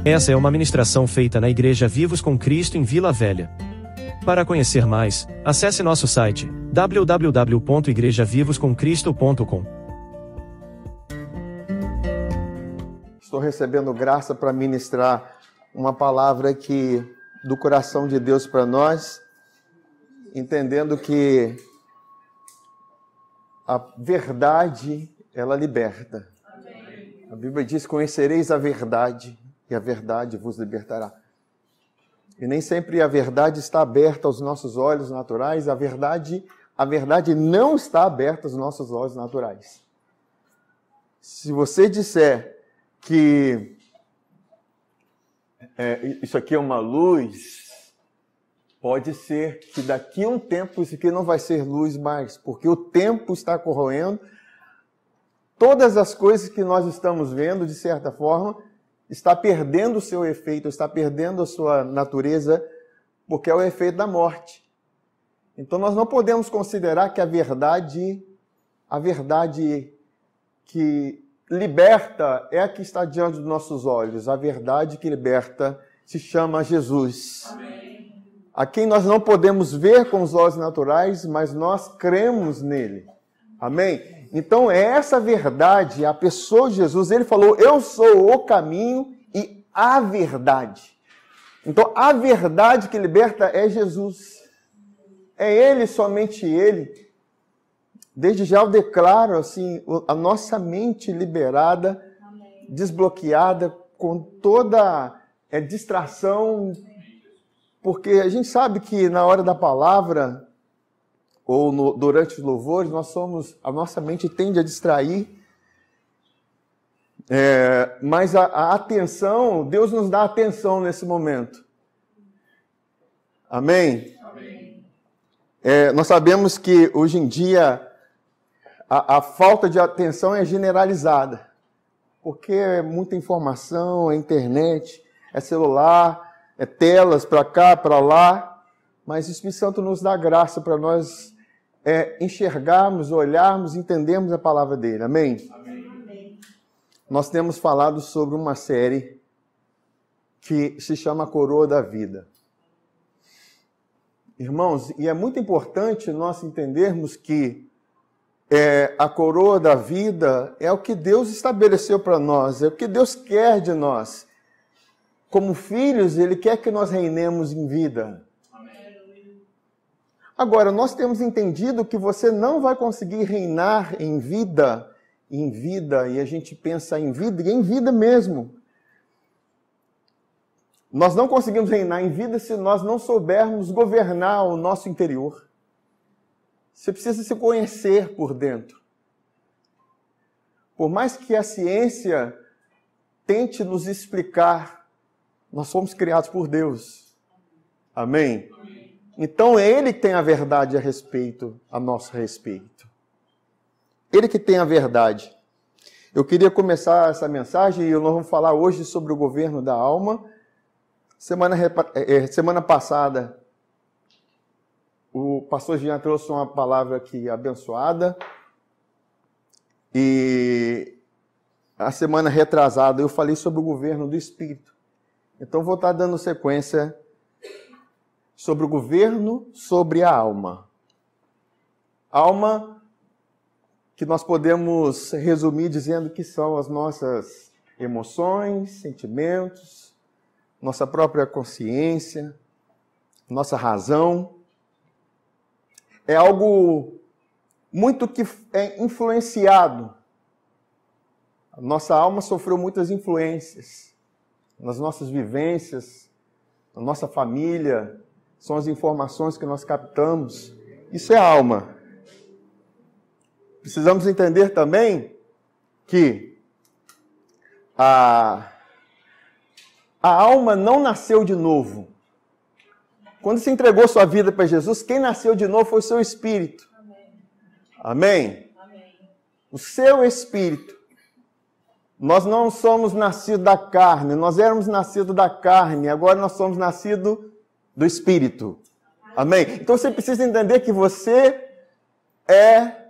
Essa é uma ministração feita na Igreja Vivos com Cristo em Vila Velha. Para conhecer mais, acesse nosso site www.igrejavivoscomcristo.com. Estou recebendo graça para ministrar uma palavra do coração de Deus para nós, entendendo que a verdade, ela liberta. Amém. A Bíblia diz: conhecereis a verdade e a verdade vos libertará. E nem sempre a verdade está aberta aos nossos olhos naturais, a verdade não está aberta aos nossos olhos naturais. Se você disser que isso aqui é uma luz, pode ser que daqui a um tempo isso aqui não vai ser luz mais, porque o tempo está corroendo. Todas as coisas que nós estamos vendo, de certa forma, está perdendo o seu efeito, está perdendo a sua natureza, porque é o efeito da morte. Então nós não podemos considerar que a verdade que liberta é a que está diante dos nossos olhos. A verdade que liberta se chama Jesus. Amém. A quem nós não podemos ver com os olhos naturais, mas nós cremos nele. Amém? Então é essa verdade, a pessoa de Jesus. Ele falou: eu sou o caminho e a verdade. Então a verdade que liberta é Jesus. É Ele, somente Ele. Desde já eu declaro assim, a nossa mente liberada, amém, desbloqueada, com toda distração, porque a gente sabe que na hora da palavra, ou durante os louvores, a nossa mente tende a distrair, mas a atenção, Deus nos dá atenção nesse momento. Amém? Amém. Nós sabemos que hoje em dia a falta de atenção é generalizada, porque é muita informação, é internet, é celular, é telas para cá, para lá, mas o Espírito Santo nos dá graça para nós enxergarmos, olharmos, entendermos a palavra dele. Amém? Amém? Nós temos falado sobre uma série que se chama Coroa da Vida. Irmãos, e é muito importante nós entendermos que a coroa da vida é o que Deus estabeleceu para nós, é o que Deus quer de nós. Como filhos, Ele quer que nós reinemos em vida. Amém. Agora, nós temos entendido que você não vai conseguir reinar em vida, e a gente pensa em vida, e em vida mesmo. Nós não conseguimos reinar em vida se nós não soubermos governar o nosso interior. Você precisa se conhecer por dentro. Por mais que a ciência tente nos explicar, nós fomos criados por Deus. Amém? Amém. Então é Ele que tem a verdade a nosso respeito. Ele que tem a verdade. Eu queria começar essa mensagem e nós vamos falar hoje sobre o governo da alma. Semana passada, o pastor Jean trouxe uma palavra aqui abençoada. E a semana retrasada eu falei sobre o governo do Espírito. Então vou estar dando sequência sobre o governo sobre a alma. Alma que nós podemos resumir dizendo que são as nossas emoções, sentimentos, nossa própria consciência, nossa razão. É algo muito que é influenciado. A nossa alma sofreu muitas influências nas nossas vivências, na nossa família, são as informações que nós captamos. Isso é a alma. Precisamos entender também que a alma não nasceu de novo. Quando você entregou sua vida para Jesus, quem nasceu de novo foi o seu espírito. Amém? Amém? O seu espírito. Nós não somos nascidos da carne, nós éramos nascidos da carne, agora nós somos nascidos do espírito. Amém? Então você precisa entender que você é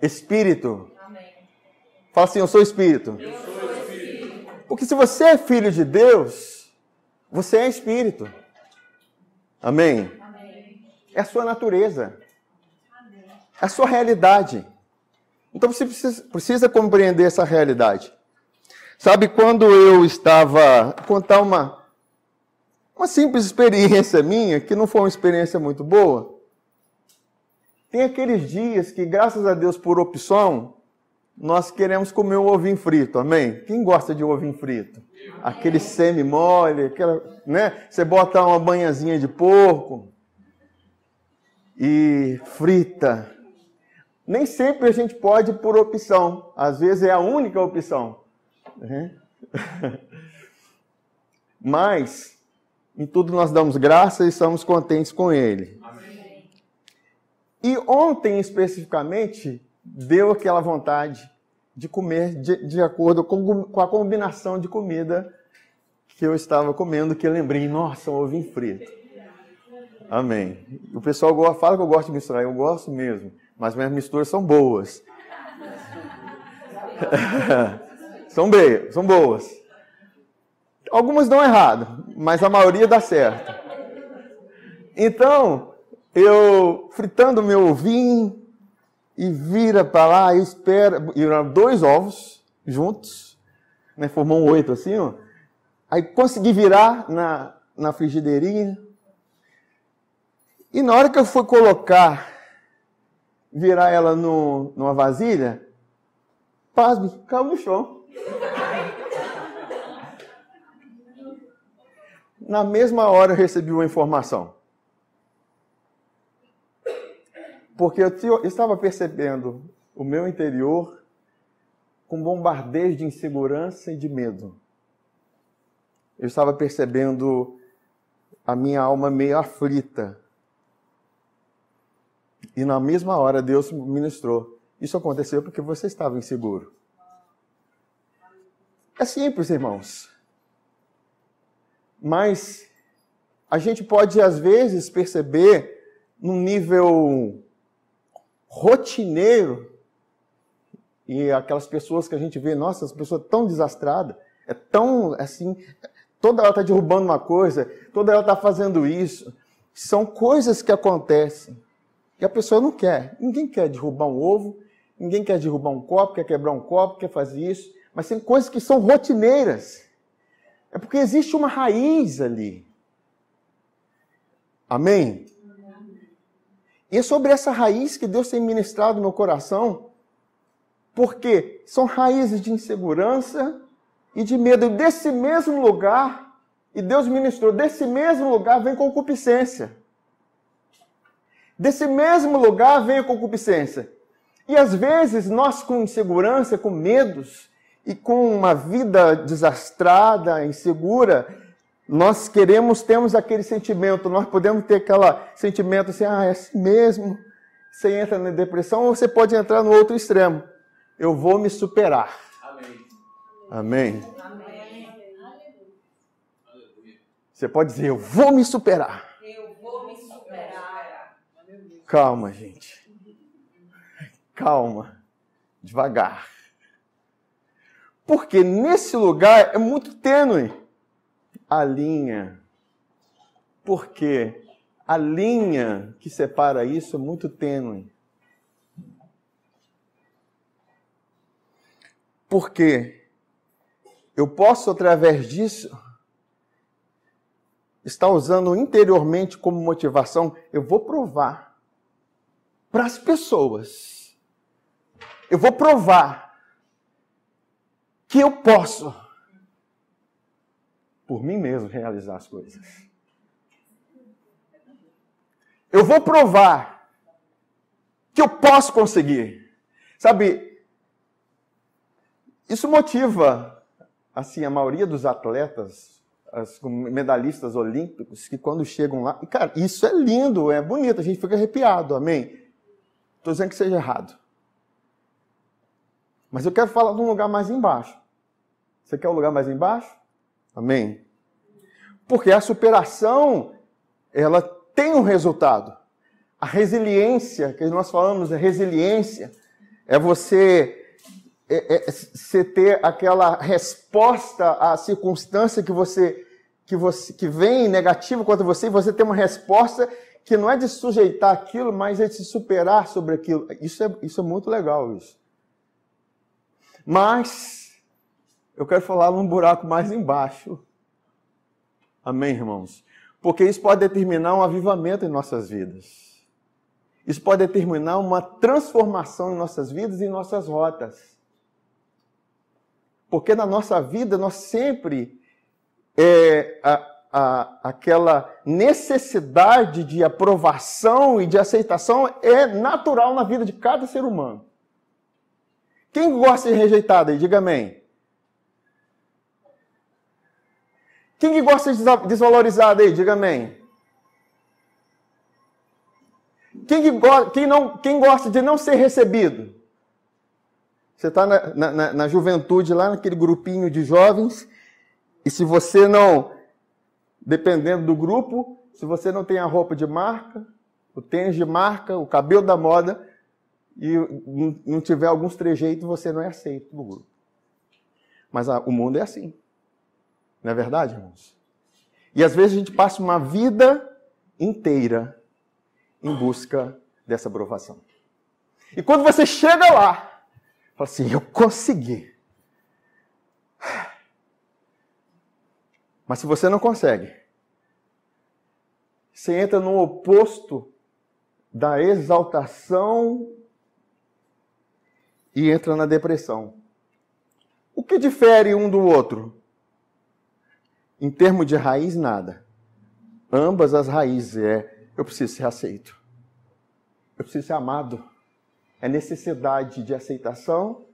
espírito. Amém. Fala assim: eu sou espírito. Eu sou espírito. Porque se você é filho de Deus, você é espírito. Amém? É a sua natureza. É a sua realidade. Então você precisa compreender essa realidade. Sabe, quando eu estava... Vou contar uma simples experiência minha, que não foi uma experiência muito boa. Tem aqueles dias que, graças a Deus, por opção, nós queremos comer um ovinho frito, amém? Quem gosta de ovinho frito? Aquele semi-mole, né? Você bota uma banhazinha de porco e frita. Nem sempre a gente pode por opção. Às vezes é a única opção. Mas, em tudo nós damos graça e estamos contentes com Ele. Amém. E ontem, especificamente, deu aquela vontade de comer de acordo com a combinação de comida que eu estava comendo, que eu lembrei, nossa, um ovinho frito. Amém. O pessoal fala que eu gosto de misturar, eu gosto mesmo, mas minhas misturas são boas. São boas. Algumas dão errado, mas a maioria dá certo. Então, eu fritando meu ovinho, e vira para lá e espera. E eram 2 ovos juntos, né? Formou um 8 assim, ó. Aí consegui virar na frigideirinha. E na hora que eu fui virar ela numa vasilha, pasme, caiu no chão. Na mesma hora eu recebi uma informação. Porque eu estava percebendo o meu interior com bombardeio de insegurança e de medo. Eu estava percebendo a minha alma meio aflita. E na mesma hora Deus me ministrou. Isso aconteceu porque você estava inseguro. É simples, irmãos. Mas a gente pode, às vezes, perceber num nível rotineiro, e aquelas pessoas que a gente vê, nossa, essa pessoa é tão desastrada, é tão assim, toda ela está derrubando uma coisa, toda ela está fazendo isso. São coisas que acontecem e a pessoa não quer. Ninguém quer derrubar um ovo, ninguém quer derrubar um copo, quer quebrar um copo, quer fazer isso, mas tem coisas que são rotineiras. É porque existe uma raiz ali. Amém? E é sobre essa raiz que Deus tem ministrado no meu coração, porque são raízes de insegurança e de medo. E desse mesmo lugar, e Deus ministrou, desse mesmo lugar vem concupiscência. Desse mesmo lugar vem a concupiscência. E às vezes nós com insegurança, com medos, e com uma vida desastrada, insegura, nós temos aquele sentimento, nós podemos ter aquele sentimento assim, é assim mesmo, você entra na depressão, ou você pode entrar no outro extremo. Eu vou me superar. Amém. Amém. Amém. Você pode dizer, eu vou me superar. Eu vou me superar. Calma, gente. Calma. Devagar. Porque nesse lugar é muito tênue a linha. Porque a linha que separa isso é muito tênue. Porque eu posso, através disso, estar usando interiormente como motivação, eu vou provar para as pessoas. Eu vou provar que eu posso, por mim mesmo, realizar as coisas. Eu vou provar que eu posso conseguir. Sabe, isso motiva, assim, a maioria dos atletas, os medalhistas olímpicos, que quando chegam lá... E, cara, isso é lindo, é bonito, a gente fica arrepiado, amém? Estou dizendo que seja errado. Mas eu quero falar de um lugar mais embaixo. Você quer um lugar mais embaixo? Amém? Porque a superação, ela tem um resultado. A resiliência, que nós falamos, a resiliência, é você você ter aquela resposta à circunstância que vem negativa contra você, e você ter uma resposta que não é de sujeitar aquilo, mas é de se superar sobre aquilo. Isso é muito legal, isso. Mas eu quero falar num buraco mais embaixo. Amém, irmãos? Porque isso pode determinar um avivamento em nossas vidas. Isso pode determinar uma transformação em nossas vidas e em nossas rotas. Porque na nossa vida nós sempre aquela necessidade de aprovação e de aceitação é natural na vida de cada ser humano. Quem gosta de ser rejeitado aí? Diga amém. Quem que gosta de ser desvalorizado aí? Diga amém. Quem gosta de não ser recebido? Você está na juventude, lá naquele grupinho de jovens, e se você não, dependendo do grupo, se você não tem a roupa de marca, o tênis de marca, o cabelo da moda, e não tiver alguns trejeitos, você não é aceito no grupo. Mas o mundo é assim. Não é verdade, irmãos? E às vezes a gente passa uma vida inteira em busca dessa aprovação. E quando você chega lá, fala assim, eu consegui. Mas se você não consegue, você entra no oposto da exaltação e entra na depressão. O que difere um do outro? Em termos de raiz, nada. Ambas as raízes eu preciso ser aceito. Eu preciso ser amado. É necessidade de aceitação,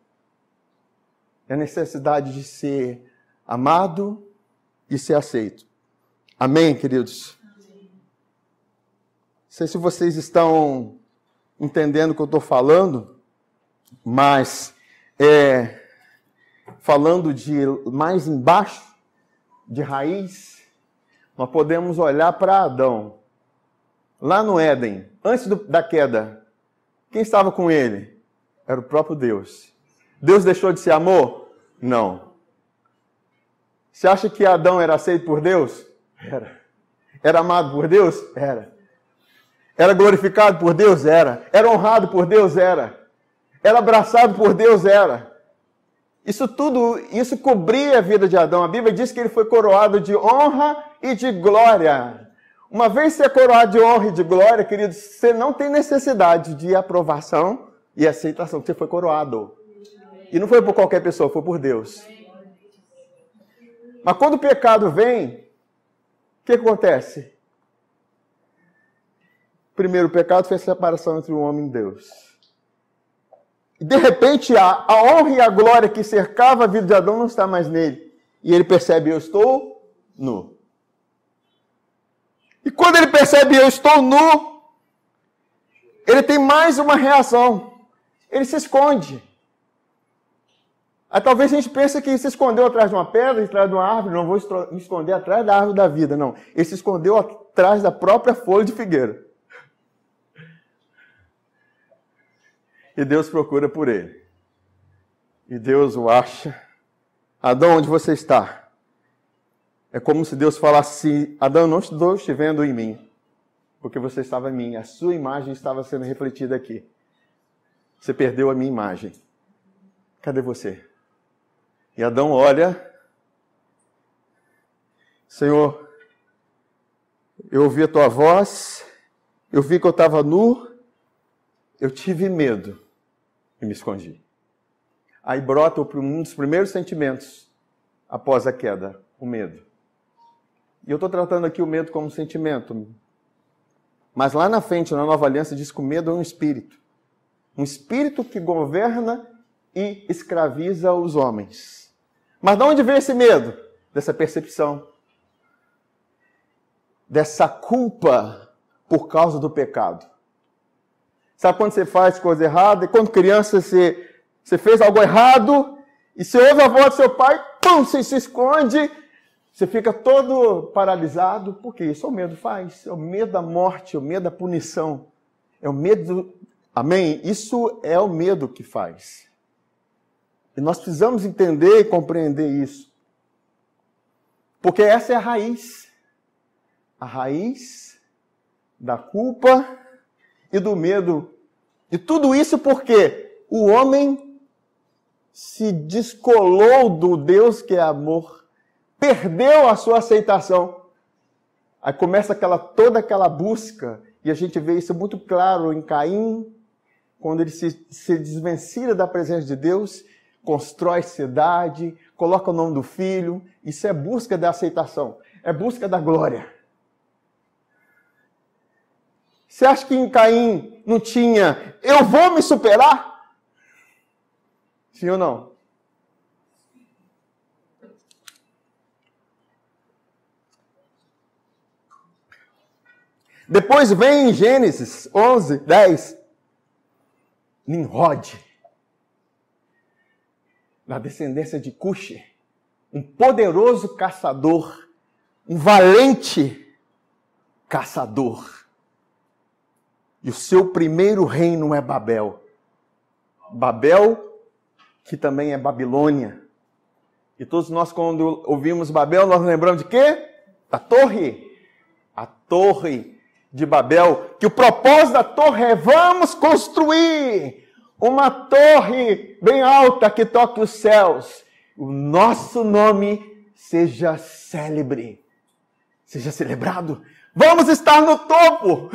é necessidade de ser amado e ser aceito. Amém, queridos? Amém. Não sei se vocês estão entendendo o que eu estou falando, mas falando de mais embaixo, de raiz, nós podemos olhar para Adão, lá no Éden, antes da queda. Quem estava com ele? Era o próprio Deus. Deus deixou de ser amor? Não. Você acha que Adão era aceito por Deus? Era. Era amado por Deus? Era. Era glorificado por Deus? Era. Era honrado por Deus? Era. Era abraçado por Deus? Era. Isso cobria a vida de Adão. A Bíblia diz que ele foi coroado de honra e de glória. Uma vez você é coroado de honra e de glória, queridos, você não tem necessidade de aprovação e aceitação, porque você foi coroado. E não foi por qualquer pessoa, foi por Deus. Mas quando o pecado vem, o que acontece? Primeiro, o pecado fez separação entre o homem e Deus. E de repente, a honra e a glória que cercava a vida de Adão não está mais nele. E ele percebe, eu estou nu. E quando ele percebe, eu estou nu, ele tem mais uma reação. Ele se esconde. Aí talvez a gente pense que se escondeu atrás de uma pedra, atrás de uma árvore. Não vou me esconder atrás da árvore da vida, não. Ele se escondeu atrás da própria folha de figueira. E Deus procura por ele. E Deus o acha. Adão, onde você está? É como se Deus falasse, Adão, não estou te vendo em mim, porque você estava em mim, a sua imagem estava sendo refletida aqui. Você perdeu a minha imagem. Cadê você? E Adão olha, Senhor, eu ouvi a tua voz, eu vi que eu estava nu, eu tive medo e me escondi. Aí brota um dos primeiros sentimentos após a queda, o medo. E eu estou tratando aqui o medo como sentimento. Mas lá na frente, na Nova Aliança, diz que o medo é um espírito. Um espírito que governa e escraviza os homens. Mas de onde vem esse medo? Dessa percepção. Dessa culpa por causa do pecado. Sabe quando você faz coisa errada? E quando criança você fez algo errado e você ouve a voz do seu pai, pum, você se esconde. Você fica todo paralisado, porque isso é o medo faz. É o medo da morte, é o medo da punição. É o medo... Amém? Isso é o medo que faz. E nós precisamos entender e compreender isso. Porque essa é a raiz. A raiz da culpa e do medo. E tudo isso porque o homem se descolou do Deus que é amor. Perdeu a sua aceitação. Aí começa toda aquela busca. E a gente vê isso muito claro em Caim, quando ele se desvencilha da presença de Deus, constrói cidade, coloca o nome do filho. Isso é busca da aceitação, é busca da glória. Você acha que em Caim não tinha, eu vou me superar? Sim ou não? Depois vem em Gênesis 11, 10, Nimrod, da descendência de Cuxi, um poderoso caçador, um valente caçador. E o seu primeiro reino é Babel. Babel, que também é Babilônia. E todos nós, quando ouvimos Babel, nós lembramos de quê? Da torre. A torre de Babel, que o propósito da torre é: vamos construir uma torre bem alta que toque os céus. O nosso nome seja célebre, seja celebrado. Vamos estar no topo.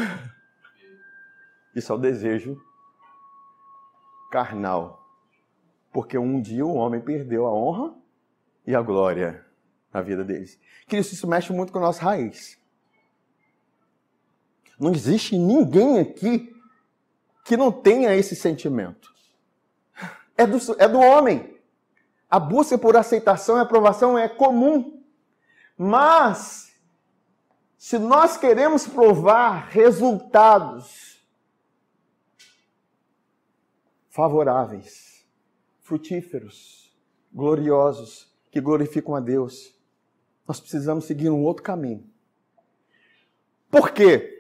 Isso é o desejo carnal. Porque um dia o homem perdeu a honra e a glória na vida deles. Querido, isso mexe muito com a nossa raiz. Não existe ninguém aqui que não tenha esse sentimento. É do homem. A busca por aceitação e aprovação é comum. Mas, se nós queremos provar resultados favoráveis, frutíferos, gloriosos, que glorificam a Deus, nós precisamos seguir um outro caminho. Por quê?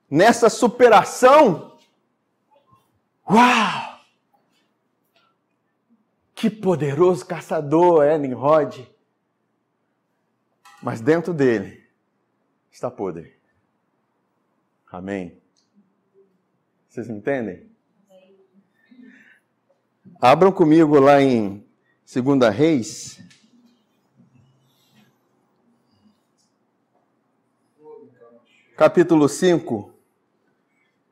Nessa superação, uau! Que poderoso caçador é Nimrod. Mas dentro dele está podre. Amém? Vocês entendem? Abram comigo lá em 2 Reis. Capítulo 5,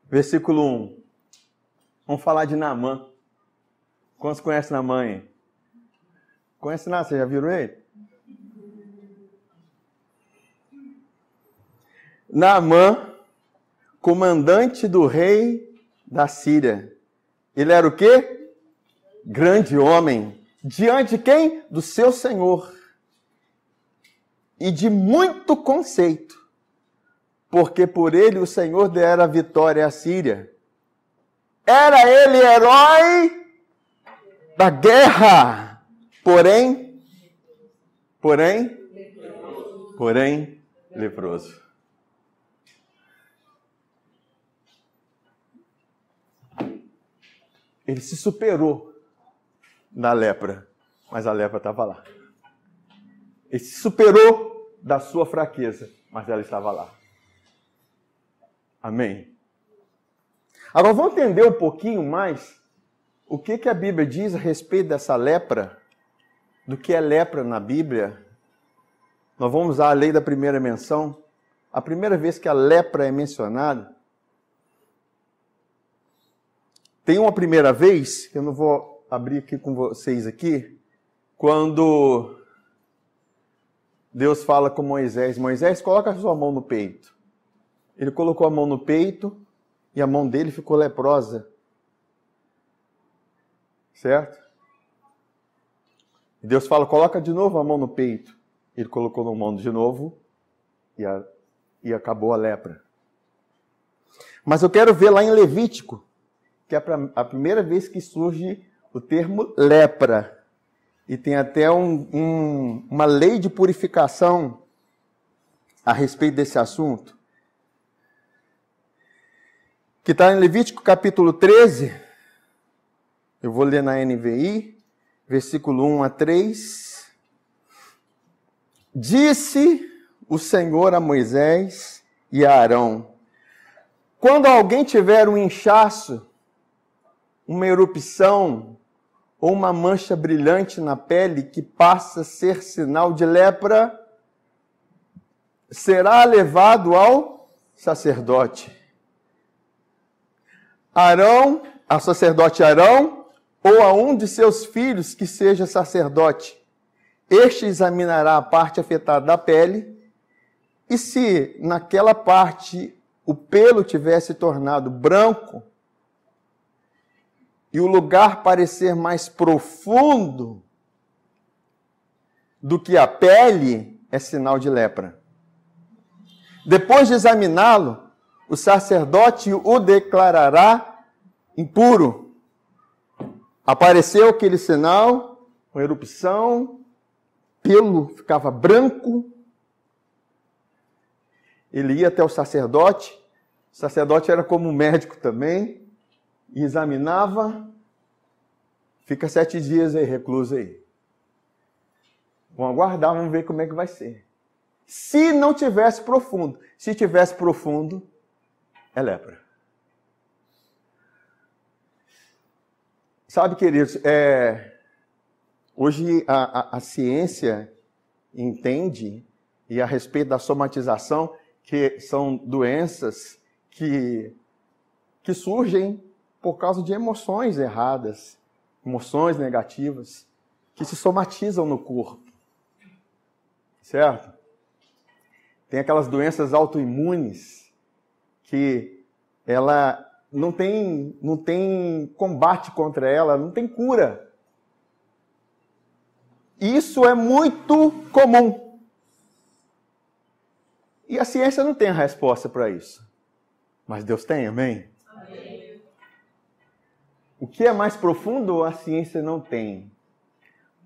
versículo 1. Vamos falar de Naamã. Quantos conhecem Naamã aí? Conhece nada? Vocês já viram ele? Naamã, comandante do rei da Síria. Ele era o quê? Grande homem. Diante de quem? Do seu Senhor. E de muito conceito. Porque por ele o Senhor dera a vitória à Síria. Era ele herói da guerra. Porém, leproso. Ele se superou na lepra, mas a lepra estava lá. Ele se superou da sua fraqueza, mas ela estava lá. Amém? Agora vamos entender um pouquinho mais o que a Bíblia diz a respeito dessa lepra, do que é lepra na Bíblia. Nós vamos usar a lei da primeira menção. A primeira vez que a lepra é mencionada, tem uma primeira vez, que eu não vou abrir aqui com vocês aqui, quando Deus fala com Moisés: Moisés, coloca a sua mão no peito. Ele colocou a mão no peito e a mão dele ficou leprosa. Certo? E Deus fala: coloca de novo a mão no peito. Ele colocou na mão de novo e acabou a lepra. Mas eu quero ver lá em Levítico, que é a primeira vez que surge o termo lepra. E tem até uma lei de purificação a respeito desse assunto. Que está em Levítico capítulo 13, Eu vou ler na NVI, versículo 1 a 3. Disse o Senhor a Moisés e a Arão: quando alguém tiver um inchaço, uma erupção ou uma mancha brilhante na pele que passa a ser sinal de lepra, será levado ao sacerdote. A sacerdote Arão, ou a um de seus filhos que seja sacerdote. Este examinará a parte afetada da pele, e se naquela parte o pelo tivesse tornado branco, e o lugar parecer mais profundo do que a pele, é sinal de lepra. Depois de examiná-lo, o sacerdote o declarará impuro. Apareceu aquele sinal, uma erupção, pelo ficava branco. Ele ia até o sacerdote era como um médico também, e examinava, fica 7 dias aí, recluso aí. Vamos aguardar, vamos ver como é que vai ser. Se não tivesse profundo, se tivesse profundo, é lepra. Sabe, queridos, hoje a ciência entende, e a respeito da somatização, que são doenças que surgem por causa de emoções erradas, emoções negativas, que se somatizam no corpo. Certo? Tem aquelas doenças autoimunes que ela não tem combate contra ela, não tem cura. Isso é muito comum. E a ciência não tem a resposta para isso. Mas Deus tem, amém? Amém. O que é mais profundo, a ciência não tem.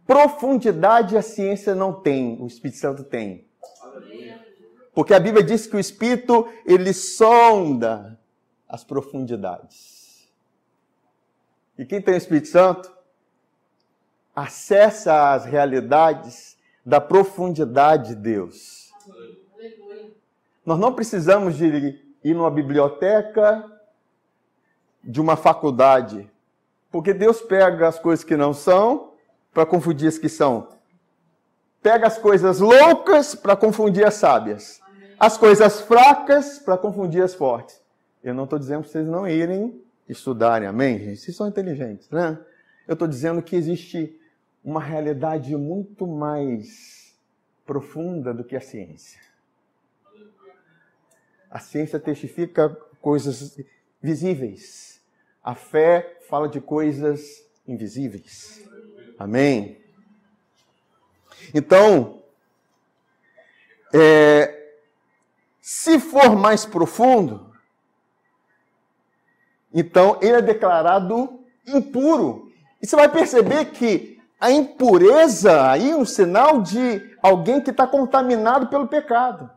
Profundidade a ciência não tem, o Espírito Santo tem. Amém. Porque a Bíblia diz que o Espírito, ele sonda as profundidades. E quem tem o Espírito Santo, acessa as realidades da profundidade de Deus. Amém. Nós não precisamos de ir numa biblioteca, de uma faculdade, porque Deus pega as coisas que não são para confundir as que são. Pega as coisas loucas para confundir as sábias. Amém. As coisas fracas para confundir as fortes. Eu não estou dizendo para vocês não irem estudarem, amém, gente? Vocês são inteligentes, né? Eu estou dizendo que existe uma realidade muito mais profunda do que a ciência. A ciência testifica coisas visíveis. A fé fala de coisas invisíveis. Amém? Então, se for mais profundo, então ele é declarado impuro. E você vai perceber que a impureza aí é um sinal de alguém que está contaminado pelo pecado.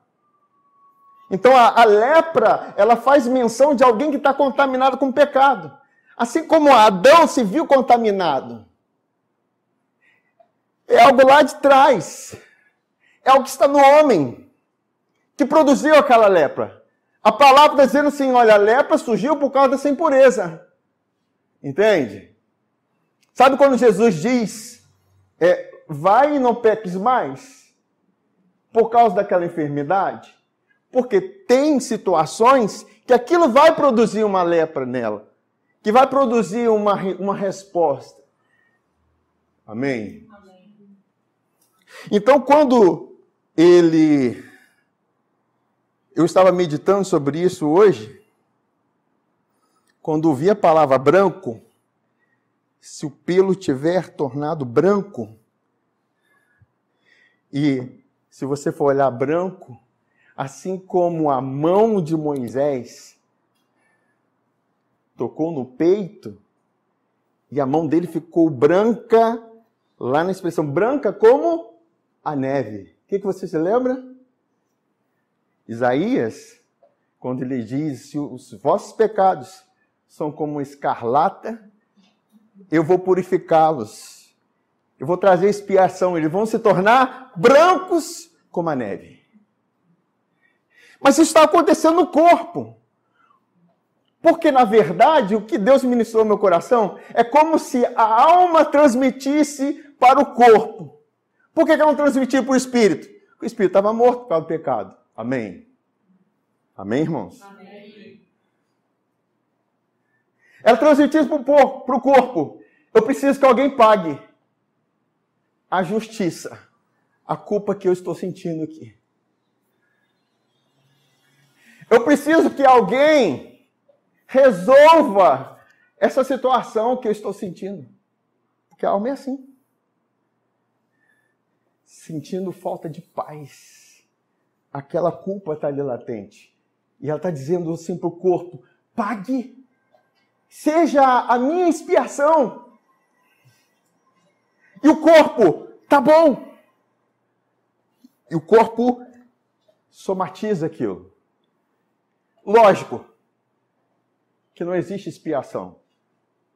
Então a lepra, ela faz menção de alguém que está contaminado com o pecado. Assim como Adão se viu contaminado. É algo lá de trás. É algo que está no homem, que produziu aquela lepra. A palavra está dizendo assim, olha, a lepra surgiu por causa dessa impureza. Entende? Sabe quando Jesus diz, vai e não peques mais? Por causa daquela enfermidade? Porque tem situações que aquilo vai produzir uma lepra nela, que vai produzir uma resposta. Amém? Amém. Então, quando eu estava meditando sobre isso hoje, quando ouvi a palavra branco, se o pelo tiver tornado branco, e se você for olhar branco, assim como a mão de Moisés tocou no peito, e a mão dele ficou branca, lá na expressão branca como a neve. O que você se lembra? Isaías, quando ele diz, se os vossos pecados são como escarlata, eu vou purificá-los. Eu vou trazer expiação. Eles vão se tornar brancos como a neve. Mas isso está acontecendo no corpo. Porque, na verdade, o que Deus ministrou no meu coração é como se a alma transmitisse para o corpo. Por que ela não transmitia para o espírito? Porque o espírito estava morto por causa do pecado. Amém? Amém, irmãos? Amém. Ela transmitisse para o corpo. Eu preciso que alguém pague a justiça, a culpa que eu estou sentindo aqui. Eu preciso que alguém resolva essa situação que eu estou sentindo. Porque a alma é assim. Sentindo falta de paz. Aquela culpa está ali latente. E ela está dizendo assim para o corpo, pague. Seja a minha expiação. E o corpo, tá bom. E o corpo somatiza aquilo. Lógico que não existe expiação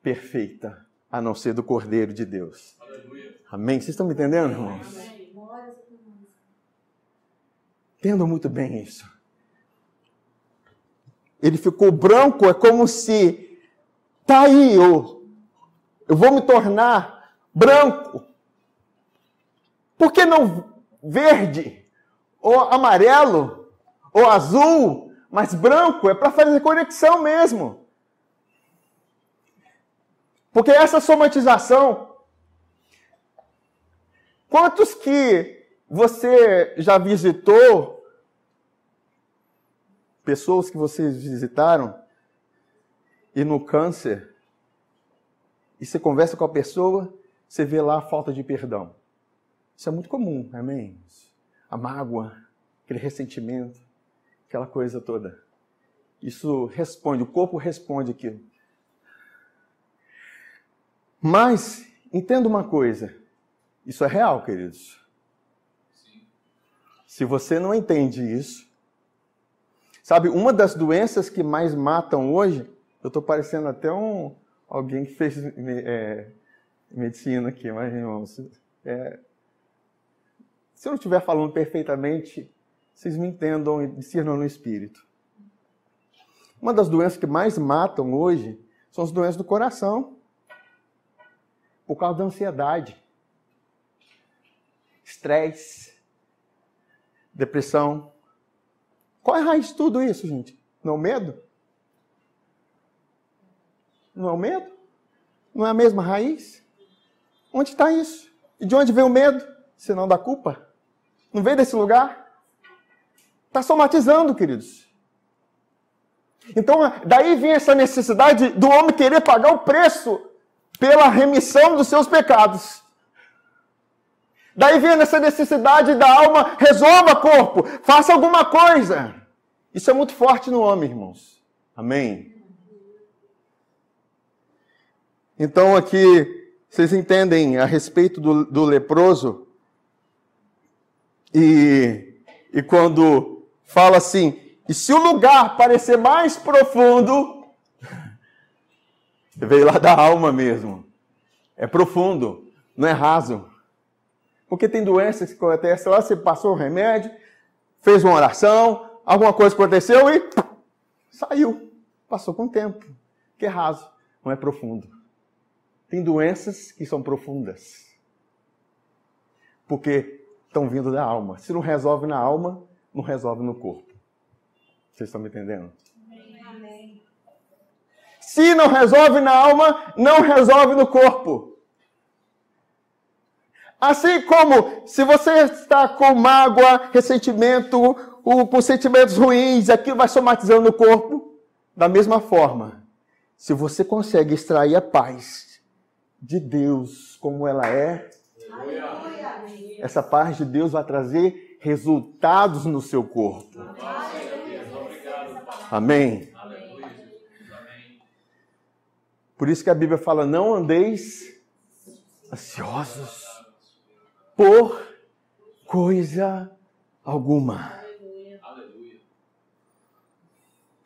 perfeita, a não ser do Cordeiro de Deus. Aleluia. Amém? Vocês estão me entendendo, irmãos? Amém. Entendam muito bem isso. Ele ficou branco, é como se, tá aí, eu vou me tornar branco. Por que não verde, ou amarelo, ou azul, mas branco? É para fazer conexão mesmo. Porque essa somatização, quantos que você já visitou, pessoas que vocês visitaram, e no câncer, e você conversa com a pessoa, você vê lá a falta de perdão. Isso é muito comum, amém? A mágoa, aquele ressentimento, aquela coisa toda. Isso responde, o corpo responde aquilo. Mas, entenda uma coisa, isso é real, queridos. Se você não entende isso, sabe, uma das doenças que mais matam hoje, eu estou parecendo até alguém que fez medicina aqui, mas, irmãos, se eu não estiver falando perfeitamente, vocês me entendam e discernam no espírito. Uma das doenças que mais matam hoje são as doenças do coração, por causa da ansiedade, estresse, depressão. Qual é a raiz de tudo isso, gente? Não é o medo? Não é o medo? Não é a mesma raiz? Onde está isso? E de onde vem o medo? Se não da culpa? Não veio desse lugar? Está somatizando, queridos. Então, daí vem essa necessidade do homem querer pagar o preço pela remissão dos seus pecados. Daí vem essa necessidade da alma, resolva corpo, faça alguma coisa. Isso é muito forte no homem, irmãos. Amém? Então aqui, vocês entendem a respeito do leproso? E quando fala assim, e se o lugar parecer mais profundo, veio lá da alma mesmo. É profundo, não é raso. Porque tem doenças que acontecem lá, você passou um remédio, fez uma oração, alguma coisa aconteceu e saiu. Passou com o tempo. Que é raso, não é profundo. Tem doenças que são profundas. Porque estão vindo da alma. Se não resolve na alma, não resolve no corpo. Vocês estão me entendendo? Amém. Se não resolve na alma, não resolve no corpo. Assim como se você está com mágoa, ressentimento, com sentimentos ruins, aquilo vai somatizando no corpo, da mesma forma, se você consegue extrair a paz de Deus como ela é, essa paz de Deus vai trazer resultados no seu corpo. Amém? Por isso que a Bíblia fala, não andeis ansiosos por coisa alguma.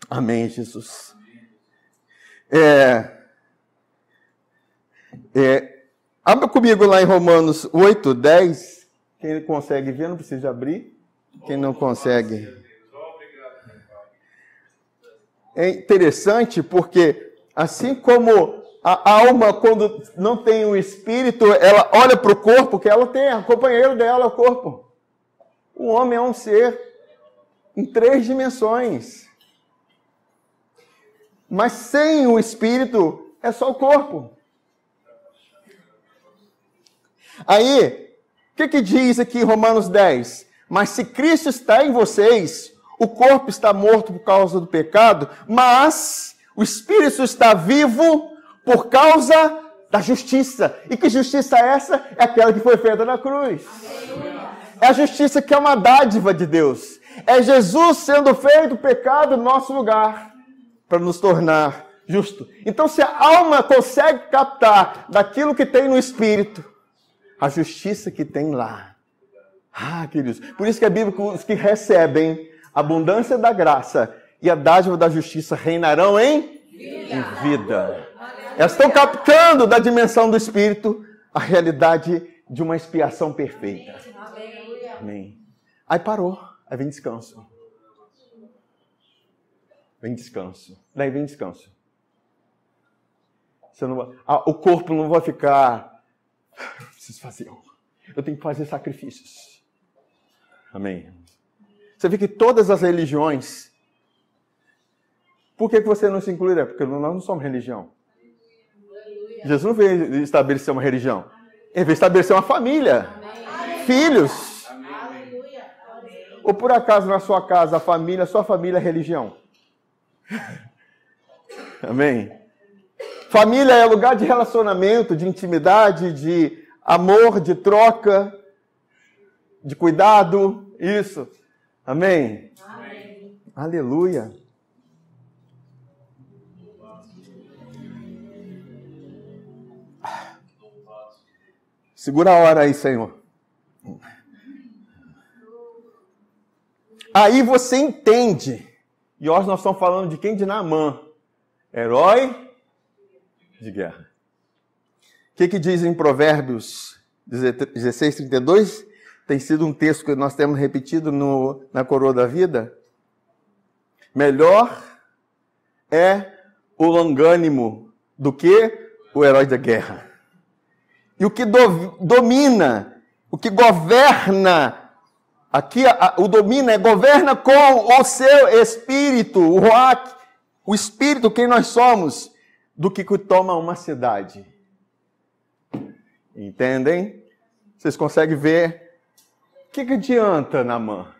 Amém, Jesus. Abra comigo lá em Romanos 8, 10. Quem consegue ver, não precisa abrir. Quem não consegue. É interessante porque, assim como a alma, quando não tem o espírito, ela olha para o corpo que ela tem, o companheiro dela é o corpo. O homem é um ser em 3 dimensões. Mas sem o espírito, é só o corpo. Aí, o que diz aqui em Romanos 10? Mas se Cristo está em vocês, o corpo está morto por causa do pecado, mas o espírito está vivo por causa da justiça. E que justiça é essa? É aquela que foi feita na cruz. É a justiça que é uma dádiva de Deus. É Jesus sendo feito pecado no nosso lugar, para nos tornar justos. Então, se a alma consegue captar daquilo que tem no espírito, a justiça que tem lá. Queridos, por isso que a Bíblia, os que recebem a abundância da graça e a dádiva da justiça reinarão em vida. Elas estão captando da dimensão do espírito a realidade de uma expiação perfeita. Amém. Aí parou, aí vem descanso. Vem descanso. Daí vem descanso. Você não vai, o corpo não vai ficar... Eu preciso fazer. Eu tenho que fazer sacrifícios. Amém. Você vê que todas as religiões... Por que você não se incluiria? Porque nós não somos religião. Jesus não veio estabelecer uma religião. Ele veio estabelecer uma família. Filhos. Ou por acaso na sua casa, a sua família é religião? Amém? Família é lugar de relacionamento, de intimidade, de amor, de troca, de cuidado. Isso. Amém? Amém. Aleluia. Segura a hora aí, Senhor. Aí você entende. E hoje nós estamos falando de quem? De Naamã. Herói de guerra. O que diz em Provérbios 16, 32? Tem sido um texto que nós temos repetido na Coroa da Vida. Melhor é o longânimo do que o herói da guerra. E o que domina, o que governa, aqui o domina, governa com o seu espírito, o Ruach, o espírito, quem nós somos, do que toma uma cidade. Entendem? Vocês conseguem ver? O que adianta, Naamã?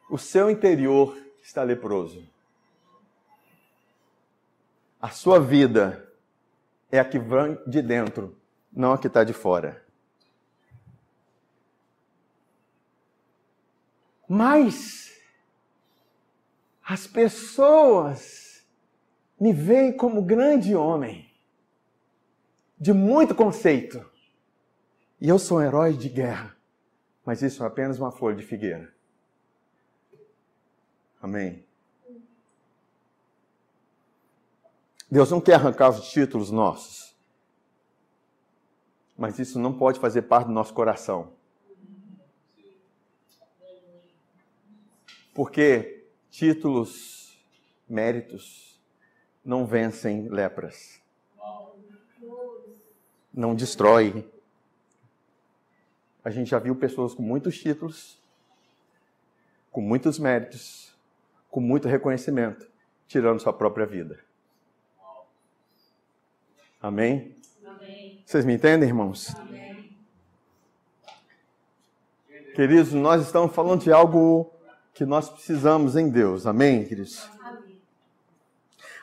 O seu interior está leproso. A sua vida é a que vem de dentro, não a que está de fora. Mas as pessoas me veem como grande homem, de muito conceito. E eu sou um herói de guerra, mas isso é apenas uma folha de figueira. Amém? Deus não quer arrancar os títulos nossos, mas isso não pode fazer parte do nosso coração. Porque títulos, méritos, não vencem lepras. Não destrói. A gente já viu pessoas com muitos títulos, com muitos méritos, com muito reconhecimento, tirando sua própria vida. Amém? Amém. Vocês me entendem, irmãos? Amém. Queridos, nós estamos falando de algo que nós precisamos em Deus. Amém, queridos? Amém.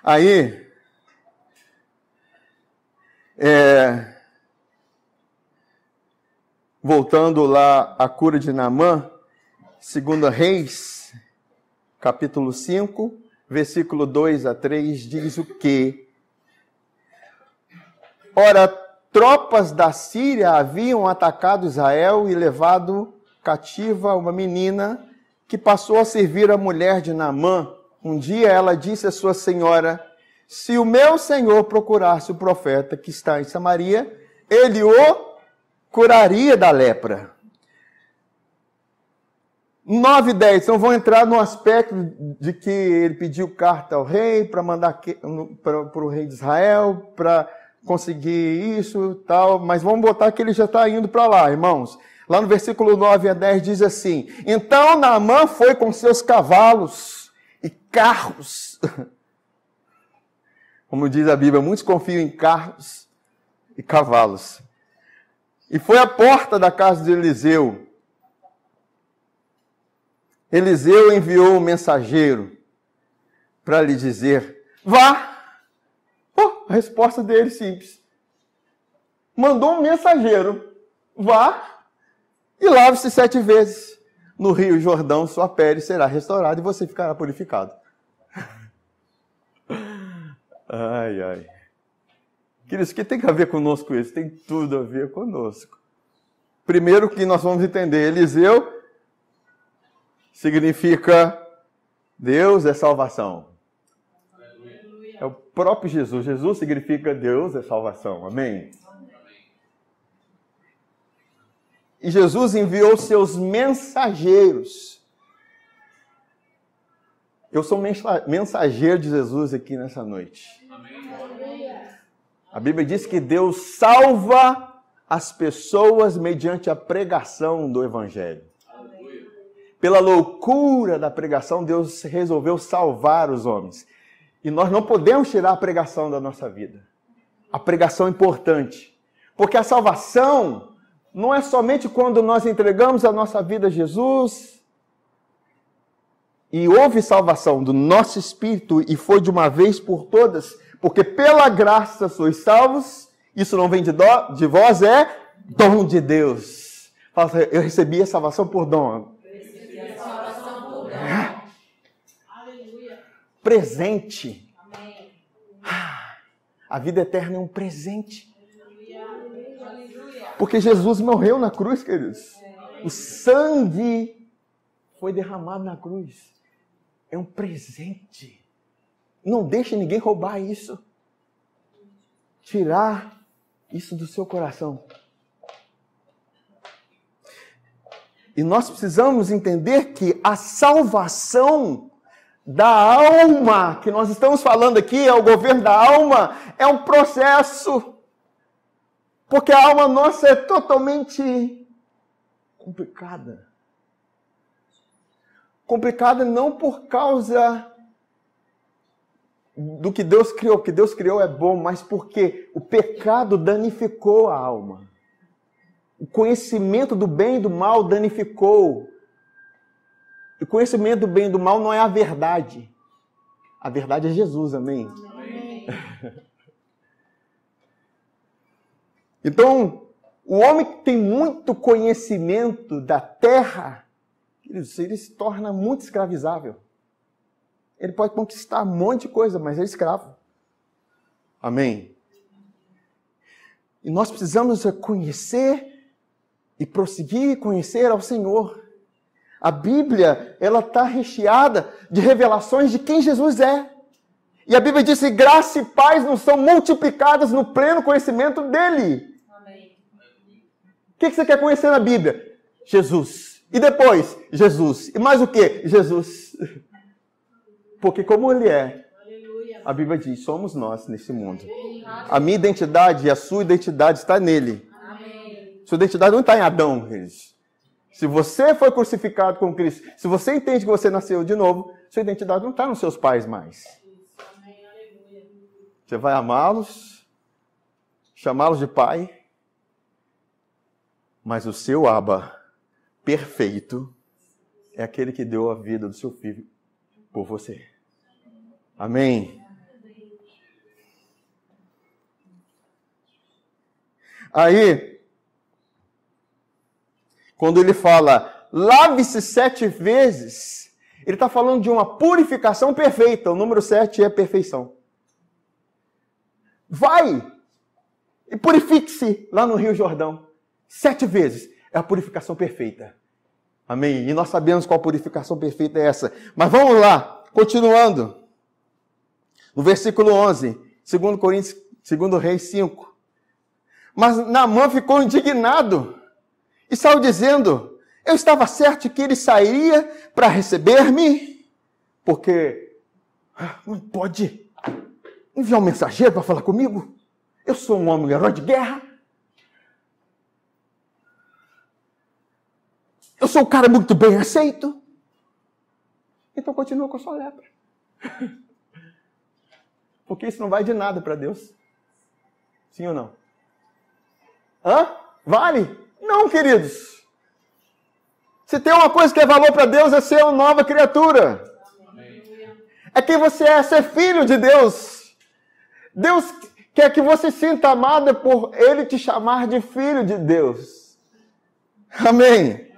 Aí, voltando lá à cura de Naamã, 2 Reis, capítulo 5, versículo 2 a 3, diz o quê? Ora, tropas da Síria haviam atacado Israel e levado cativa uma menina que passou a servir a mulher de Naamã. Um dia ela disse à sua senhora: se o meu senhor procurasse o profeta que está em Samaria, ele o curaria da lepra. 9 e 10, então vão entrar no aspecto de que ele pediu carta ao rei para mandar para o rei de Israel, para conseguir isso e tal, mas vamos botar que ele já está indo para lá, irmãos. Lá no versículo 9 a 10 diz assim: então Naamã foi com seus cavalos e carros. Como diz a Bíblia, muitos confiam em carros e cavalos. E foi à porta da casa de Eliseu. Eliseu enviou um mensageiro para lhe dizer: vá. A resposta dele simples. Mandou um mensageiro: vá e lave-se 7 vezes. No Rio Jordão sua pele será restaurada e você ficará purificado. Ai, ai. Queridos, o que tem a ver conosco isso? Tem tudo a ver conosco. Primeiro que nós vamos entender, Eliseu significa Deus é salvação. É o próprio Jesus. Jesus significa Deus é salvação. Amém? E Jesus enviou seus mensageiros. Eu sou mensageiro de Jesus aqui nessa noite. A Bíblia diz que Deus salva as pessoas mediante a pregação do Evangelho. Pela loucura da pregação, Deus resolveu salvar os homens. E nós não podemos tirar a pregação da nossa vida. A pregação é importante. Porque a salvação não é somente quando nós entregamos a nossa vida a Jesus e houve salvação do nosso espírito e foi de uma vez por todas, porque pela graça sois salvos, isso não vem de vós, é dom de Deus. Fala, eu recebi a salvação por dom. Presente. Amém. A vida eterna é um presente. Porque Jesus morreu na cruz, queridos. O sangue foi derramado na cruz. É um presente. Não deixe ninguém roubar isso. Tirar isso do seu coração. E nós precisamos entender que a salvação da alma, que nós estamos falando aqui, é o governo da alma, é um processo. Porque a alma nossa é totalmente complicada. Complicada não por causa do que Deus criou. O que Deus criou é bom, mas porque o pecado danificou a alma. O conhecimento do bem e do mal danificou. O conhecimento do bem e do mal não é a verdade. A verdade é Jesus, amém? Amém. Então, o homem que tem muito conhecimento da terra, ele se torna muito escravizável. Ele pode conquistar um monte de coisa, mas é escravo. Amém? E nós precisamos conhecer e prosseguir conhecer ao Senhor. A Bíblia, ela está recheada de revelações de quem Jesus é. E a Bíblia diz que graça e paz não são multiplicadas no pleno conhecimento dele. Amém. O que você quer conhecer na Bíblia? Jesus. E depois? Jesus. E mais o quê? Jesus. Porque como ele é, a Bíblia diz, somos nós nesse mundo. A minha identidade e a sua identidade está nele. Amém. Sua identidade não está em Adão, queridos. Se você foi crucificado com Cristo, se você entende que você nasceu de novo, sua identidade não está nos seus pais mais. Você vai amá-los, chamá-los de pai, mas o seu Abba perfeito é aquele que deu a vida do seu filho por você. Amém? Aí, quando ele fala, lave-se 7 vezes, ele está falando de uma purificação perfeita. O número 7 é perfeição. Vai e purifique-se lá no Rio Jordão. 7 vezes. É a purificação perfeita. Amém? E nós sabemos qual purificação perfeita é essa. Mas vamos lá, continuando. No versículo 11, 2 Reis 5. Mas Naamã ficou indignado e saiu dizendo: eu estava certo que ele sairia para receber-me, porque não pode enviar um mensageiro para falar comigo? Eu sou um homem herói de guerra. Eu sou um cara muito bem aceito. Então continua com a sua lepra. Porque isso não vai de nada para Deus. Sim ou não? Vale? Não, queridos. Se tem uma coisa que é valor para Deus, é ser uma nova criatura. É quem você é, ser filho de Deus. Deus quer que você se sinta amado por Ele te chamar de filho de Deus. Amém.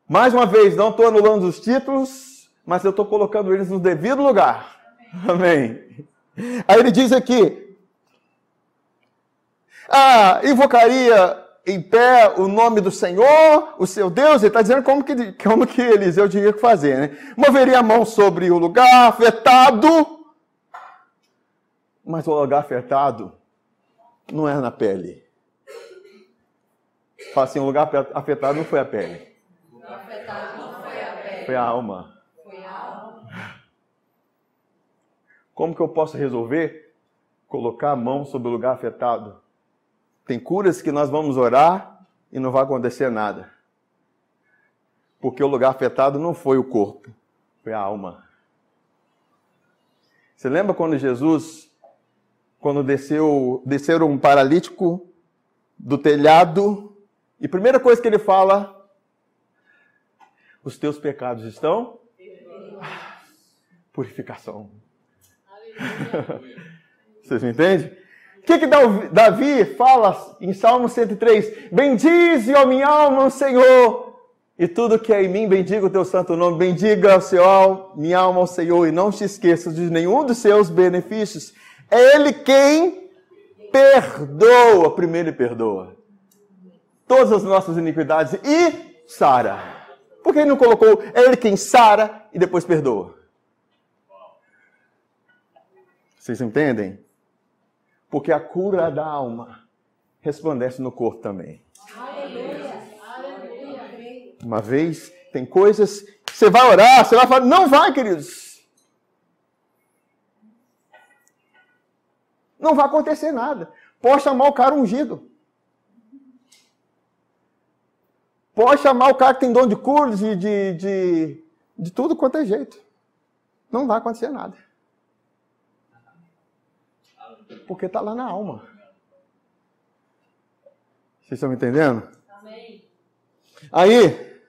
Mais uma vez, não estou anulando os títulos, mas eu estou colocando eles no devido lugar. Amém. Aí ele diz aqui: invocaria em pé o nome do Senhor, o seu Deus. Ele está dizendo como que Eliseu tinha que fazer, né? Moveria a mão sobre o lugar afetado. Mas o lugar afetado não é na pele. Fala assim, o lugar afetado não foi a pele. O lugar afetado não foi a pele. Foi a alma. Foi a alma. Como que eu posso resolver? Colocar a mão sobre o lugar afetado. Tem curas que nós vamos orar e não vai acontecer nada. Porque o lugar afetado não foi o corpo, foi a alma. Você lembra quando Jesus, desceram um paralítico do telhado, e a primeira coisa que ele fala: os teus pecados estão? Purificação. Vocês me entendem? O que Davi fala em Salmo 103? Bendize, ó minha alma, o Senhor, e tudo que é em mim, bendiga o teu santo nome. Bendiga, minha alma, ao Senhor, e não te esqueças de nenhum dos seus benefícios. É Ele quem perdoa. Primeiro Ele perdoa todas as nossas iniquidades e sara. Por que Ele não colocou é Ele quem sara e depois perdoa? Vocês entendem? Porque a cura da alma resplandece no corpo também. Aleluia. Uma vez, tem coisas, você vai orar, você vai falar, não vai, queridos. Não vai acontecer nada. Pode chamar o cara ungido. Pode chamar o cara que tem dom de cura, de tudo quanto é jeito. Não vai acontecer nada. Porque está lá na alma. Vocês estão me entendendo? Amém. Aí,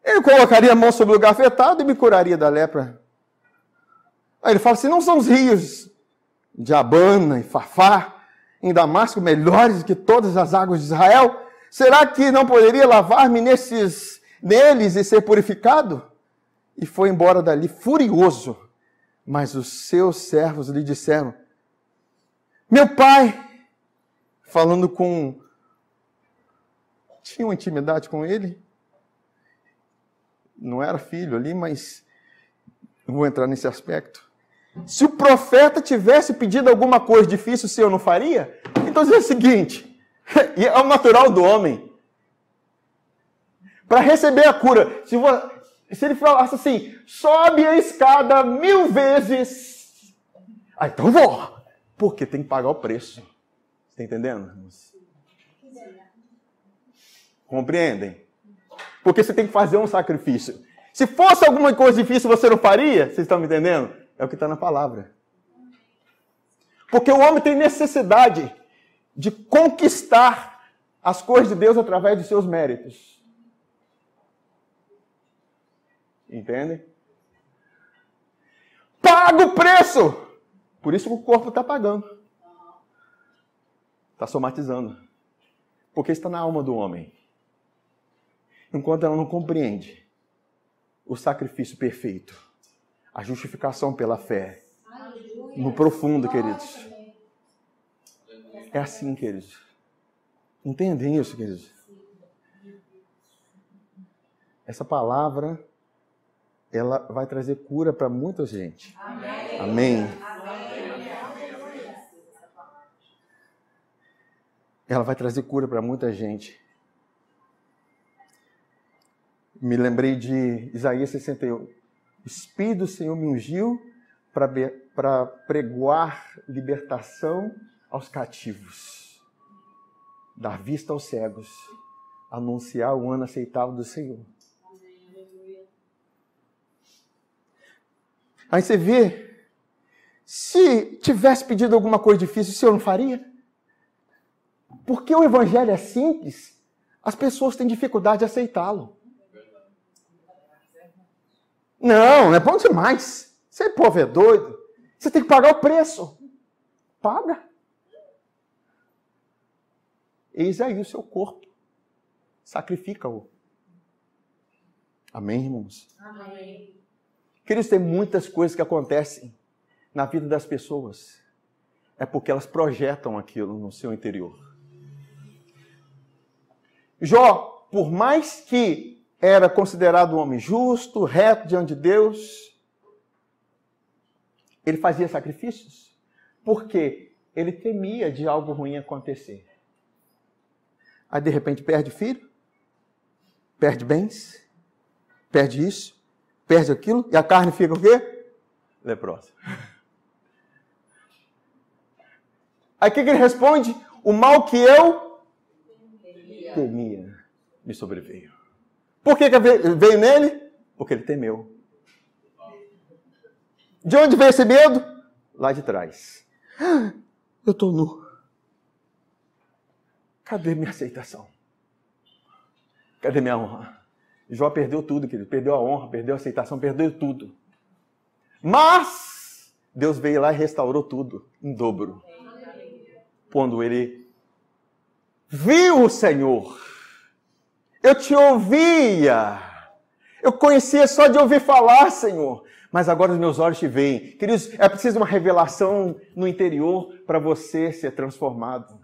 ele colocaria a mão sobre o lugar afetado e me curaria da lepra. Aí ele fala assim, não são os rios de Abana e Fafá em Damasco melhores que todas as águas de Israel? Será que não poderia lavar-me neles e ser purificado? E foi embora dali furioso. Mas os seus servos lhe disseram, meu pai, falando tinha uma intimidade com ele, não era filho ali, mas não vou entrar nesse aspecto. Se o profeta tivesse pedido alguma coisa difícil, o Senhor não faria? Então diz o seguinte, e é o natural do homem, para receber a cura, se ele falasse assim, sobe a escada 1000 vezes. Então vou. Porque tem que pagar o preço. Está entendendo? Compreendem? Porque você tem que fazer um sacrifício. Se fosse alguma coisa difícil, você não faria? Vocês estão me entendendo? É o que está na palavra. Porque o homem tem necessidade de conquistar as coisas de Deus através de seus méritos. Entendem? Paga o preço! Por isso que o corpo está pagando. Está somatizando. Porque está na alma do homem. Enquanto ela não compreende o sacrifício perfeito, a justificação pela fé, no profundo, queridos. É assim, queridos. Entendem isso, queridos? Essa palavra ela vai trazer cura para muita gente. Amém. Amém. Ela vai trazer cura para muita gente. Me lembrei de Isaías 61. O Espírito do Senhor me ungiu para pregoar libertação aos cativos, dar vista aos cegos, anunciar o ano aceitável do Senhor. Aí você vê, se tivesse pedido alguma coisa difícil, o Senhor não faria? Porque o Evangelho é simples, as pessoas têm dificuldade de aceitá-lo. Não é bom demais. Esse povo é doido. Você tem que pagar o preço. Paga. Eis aí o seu corpo. Sacrifica-o. Amém, irmãos? Amém. Queridos, tem muitas coisas que acontecem na vida das pessoas. É porque elas projetam aquilo no seu interior. Jó, por mais que era considerado um homem justo, reto diante de Deus, ele fazia sacrifícios porque ele temia de algo ruim acontecer. Aí, de repente, perde filho, perde bens, perde isso, perde aquilo, e a carne fica o quê? Leprosa. Aí o que ele responde? O mal que eu temia me sobreveio. Por que veio nele? Porque ele temeu. De onde veio esse medo? Lá de trás. Eu estou nu. Cadê minha aceitação? Cadê minha honra? Jó perdeu tudo, querido. Perdeu a honra, perdeu a aceitação, perdeu tudo. Mas Deus veio lá e restaurou tudo em dobro. Quando ele viu o Senhor, eu te ouvia, eu conhecia só de ouvir falar, Senhor, mas agora os meus olhos te veem. Queridos, é preciso uma revelação no interior para você ser transformado.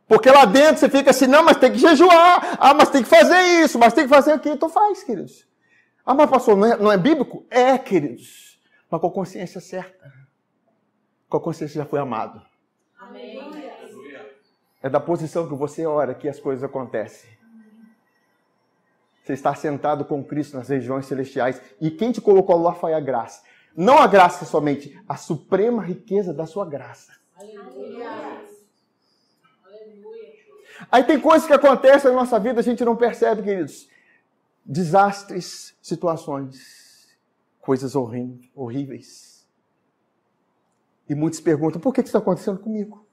Porque lá dentro você fica assim, não, mas tem que jejuar, mas tem que fazer isso, mas tem que fazer aquilo. Então faz, queridos. Mas pastor, não é bíblico? É, queridos, mas com a consciência certa. Com a consciência já foi amado. Amém. É da posição que você ora que as coisas acontecem. Você está sentado com Cristo nas regiões celestiais. E quem te colocou lá foi a graça. Não a graça somente, a suprema riqueza da sua graça. Aleluia. Aí tem coisas que acontecem na nossa vida, a gente não percebe, queridos. Desastres, situações, coisas horríveis. E muitos perguntam, por que isso está acontecendo comigo?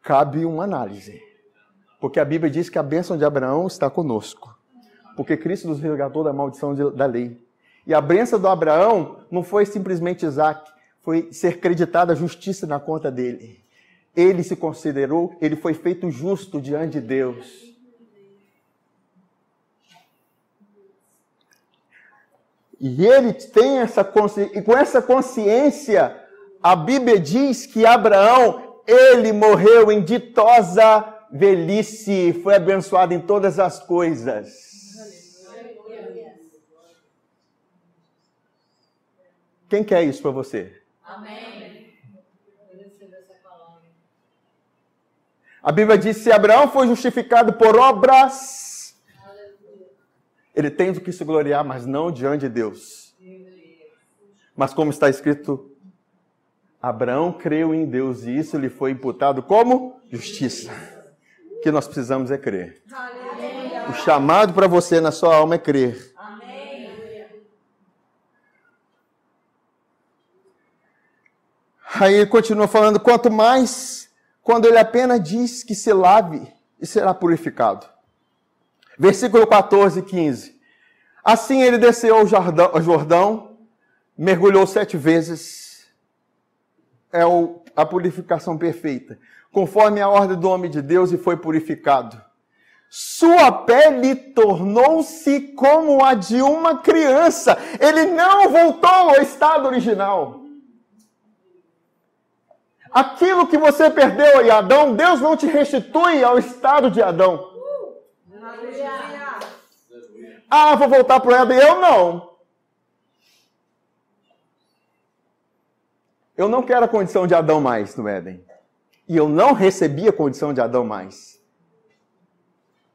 Cabe uma análise. Porque a Bíblia diz que a bênção de Abraão está conosco. Porque Cristo nos resgatou da maldição da lei. E a bênção do Abraão não foi simplesmente Isaac, foi ser creditada a justiça na conta dele. Ele se considerou, ele foi feito justo diante de Deus. E ele tem essa consciência, e com essa consciência, a Bíblia diz que Abraão, ele morreu em ditosa velhice, foi abençoado em todas as coisas. Quem quer isso para você? Amém. A Bíblia diz que se Abraão foi justificado por obras, ele tem do que se gloriar, mas não diante de Deus. Mas como está escrito, Abraão creu em Deus e isso lhe foi imputado como justiça. O que nós precisamos é crer. O chamado para você na sua alma é crer. Aí ele continua falando, quanto mais quando ele apenas diz que se lave e será purificado. Versículo 14 e 15. Assim ele desceu ao Jordão, mergulhou 7 vezes. É a purificação perfeita. Conforme a ordem do homem de Deus e foi purificado. Sua pele tornou-se como a de uma criança. Ele não voltou ao estado original. Aquilo que você perdeu em Adão, Deus não te restitui ao estado de Adão. Ah, vou voltar para o Éden. Eu não. Eu não quero a condição de Adão mais no Éden. E eu não recebi a condição de Adão mais.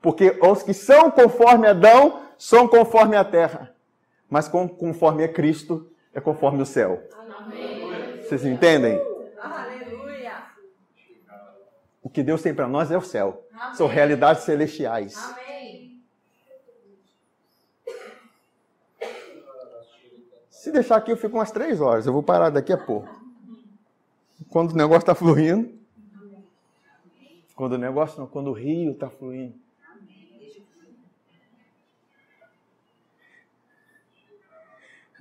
Porque os que são conforme Adão, são conforme a terra. Mas conforme é Cristo, é conforme o céu. Amém. Vocês entendem? Aleluia. O que Deus tem para nós é o céu. Amém. São realidades celestiais. Amém. Se deixar aqui, eu fico umas 3 horas. Eu vou parar daqui a pouco. Quando o negócio está fluindo. Quando o rio está fluindo.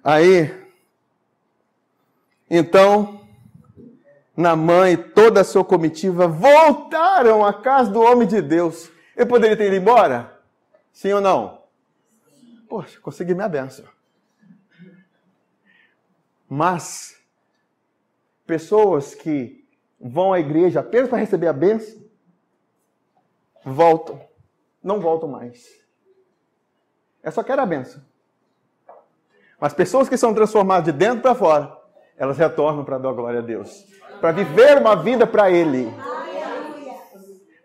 Aí, então, Naamã e toda a sua comitiva voltaram à casa do homem de Deus. Ele poderia ter ido embora? Sim ou não? Poxa, consegui minha bênção. Mas, pessoas que vão à igreja apenas para receber a bênção, voltam. Não voltam mais. É só quero a bênção. Mas pessoas que são transformadas de dentro para fora, elas retornam para dar glória a Deus. Para viver uma vida para Ele.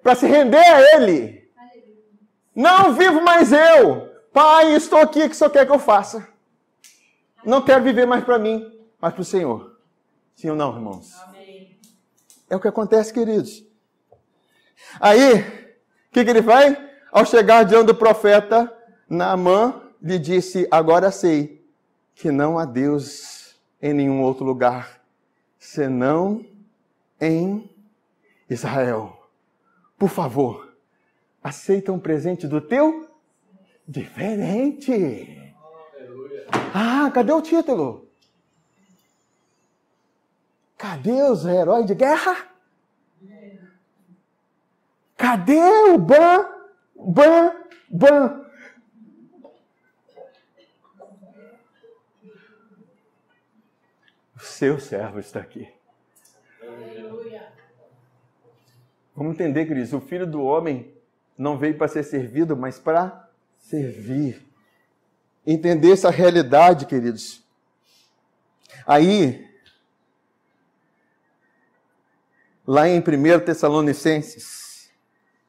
Para se render a Ele. Não vivo mais eu. Pai, estou aqui, o que o Senhor quer que eu faça? Não quero viver mais para mim, mas para o Senhor. Sim ou não, irmãos? Amém. É o que acontece, queridos. Aí, o que ele vai? Ao chegar diante do profeta, Naamã lhe disse, agora sei que não há Deus em nenhum outro lugar, senão em Israel. Por favor, aceita um presente do teu? Diferente. Ah, cadê o título? Cadê os heróis de guerra? Cadê o ban? O seu servo está aqui. Aleluia. Vamos entender, queridos, o Filho do Homem não veio para ser servido, mas para servir. Entender essa realidade, queridos. Aí, lá em 1 Tessalonicenses,